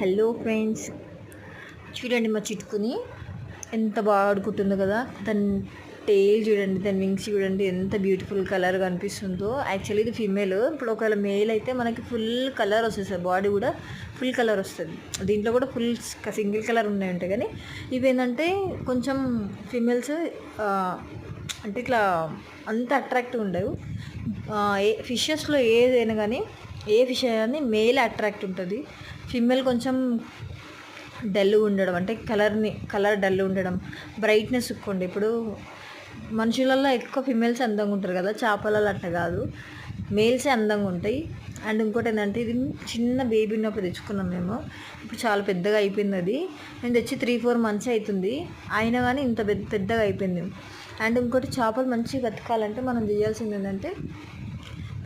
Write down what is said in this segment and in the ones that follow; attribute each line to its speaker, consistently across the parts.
Speaker 1: Hello friends, చూడండి మా చిట్టుకుని ఎంత బాగా ఆడుకుంటుందో కదా. దాని టేల్ చూడండి, దాని వింగ్స్ చూడండి ఎంత బ్యూటిఫుల్ కలర్గా అనిపిస్తుందో. యాక్చువల్లీ ఇది ఫీమేల్. ఇప్పుడు ఒకవేళ మేల్ అయితే మనకి ఫుల్ కలర్ వస్తుంది సార్, బాడీ కూడా ఫుల్ కలర్ వస్తుంది. దీంట్లో కూడా ఫుల్ సింగిల్ కలర్ ఉన్నాయి ఉంటాయి, కానీ ఇవి ఏంటంటే కొంచెం ఫీమేల్స్ అంటే ఇట్లా అంత అట్రాక్టివ్ ఉండవు. ఏ ఫిషెస్లో ఏదైనా కానీ ఏ ఫిష్ అయినా మేల్ అట్రాక్ట్ ఉంటుంది. ఫిమేల్ కొంచెం డల్ ఉండడం, అంటే కలర్ డల్ ఉండడం, బ్రైట్నెస్ ఎక్కువండి. ఇప్పుడు మనుషులలో ఎక్కువ ఫిమేల్స్ అందంగా ఉంటారు కదా, చేపలలో అట్లా కాదు, మేల్సే అందంగా ఉంటాయి. అండ్ ఇంకోటి ఏంటంటే ఇది చిన్న బేబీ ఉన్నప్పుడు తెచ్చుకున్నాం మేము. ఇప్పుడు చాలా పెద్దగా అయిపోయింది. అది నేను తెచ్చి 3-4 months అవుతుంది, అయినా కానీ ఇంత పెద్దగా అయిపోయింది. అండ్ ఇంకోటి చేపలు మంచిగా బతకాలంటే మనం చేయాల్సింది ఏంటంటే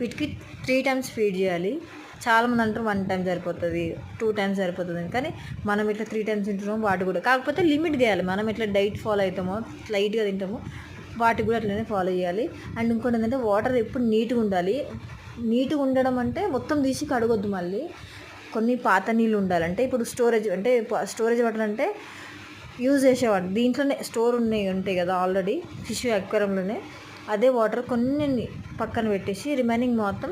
Speaker 1: వీటికి 3 times ఫీడ్ చేయాలి. చాలామంది అంటారు 1 time సరిపోతుంది, 2 times సరిపోతుంది అని, కానీ మనం ఇట్లా 3 times తింటున్నాము. వాటి కూడా కాకపోతే లిమిట్ చేయాలి. మనం ఎట్లా డైట్ ఫాలో అవుతామో, లైట్గా తింటామో, వాటికి కూడా అట్లనే ఫాలో చేయాలి. అండ్ ఇంకోటి ఏంటంటే వాటర్ ఎప్పుడు నీట్గా ఉండాలి. నీట్గా ఉండడం అంటే మొత్తం తీసి కడగొద్దు, మళ్ళీ కొన్ని పాత నీళ్ళు ఉండాలంటే. ఇప్పుడు స్టోరేజ్ వాటర్ అంటే యూజ్ చేసేవాడు, దీంట్లోనే స్టోర్ ఉంటాయి కదా ఆల్రెడీ ఫిష్ అక్వేరియంలోనే. అదే వాటర్ కొన్ని పక్కన పెట్టేసి రిమైనింగ్ మొత్తం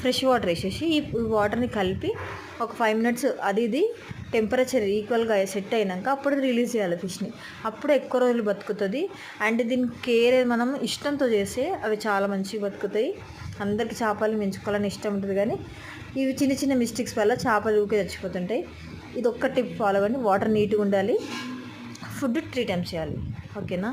Speaker 1: ఫ్రెష్ వాటర్ వేసేసి ఈ వాటర్ని కలిపి ఒక 5 minutes ఇది టెంపరేచర్ ఈక్వల్గా సెట్ అయినాక అప్పుడు రిలీజ్ చేయాలి ఫిష్ని. అప్పుడు ఎక్కువ రోజులు బతుకుతుంది. అండ్ దీని కేర్ మనం ఇష్టంతో చేస్తే అవి చాలా మంచిగా బతుకుతాయి. అందరికీ చేపలు పెంచుకోవాలని ఇష్టం ఉంటుంది, కానీ ఇవి చిన్న చిన్న మిస్టేక్స్ వల్ల చేపలు ఊరికే చచ్చిపోతుంటాయి. ఇది ఒక్క టిప్ ఫాలో అవ్వండి. వాటర్ నీట్గా ఉండాలి, ఫుడ్ 3 times చేయాలి. ఓకేనా?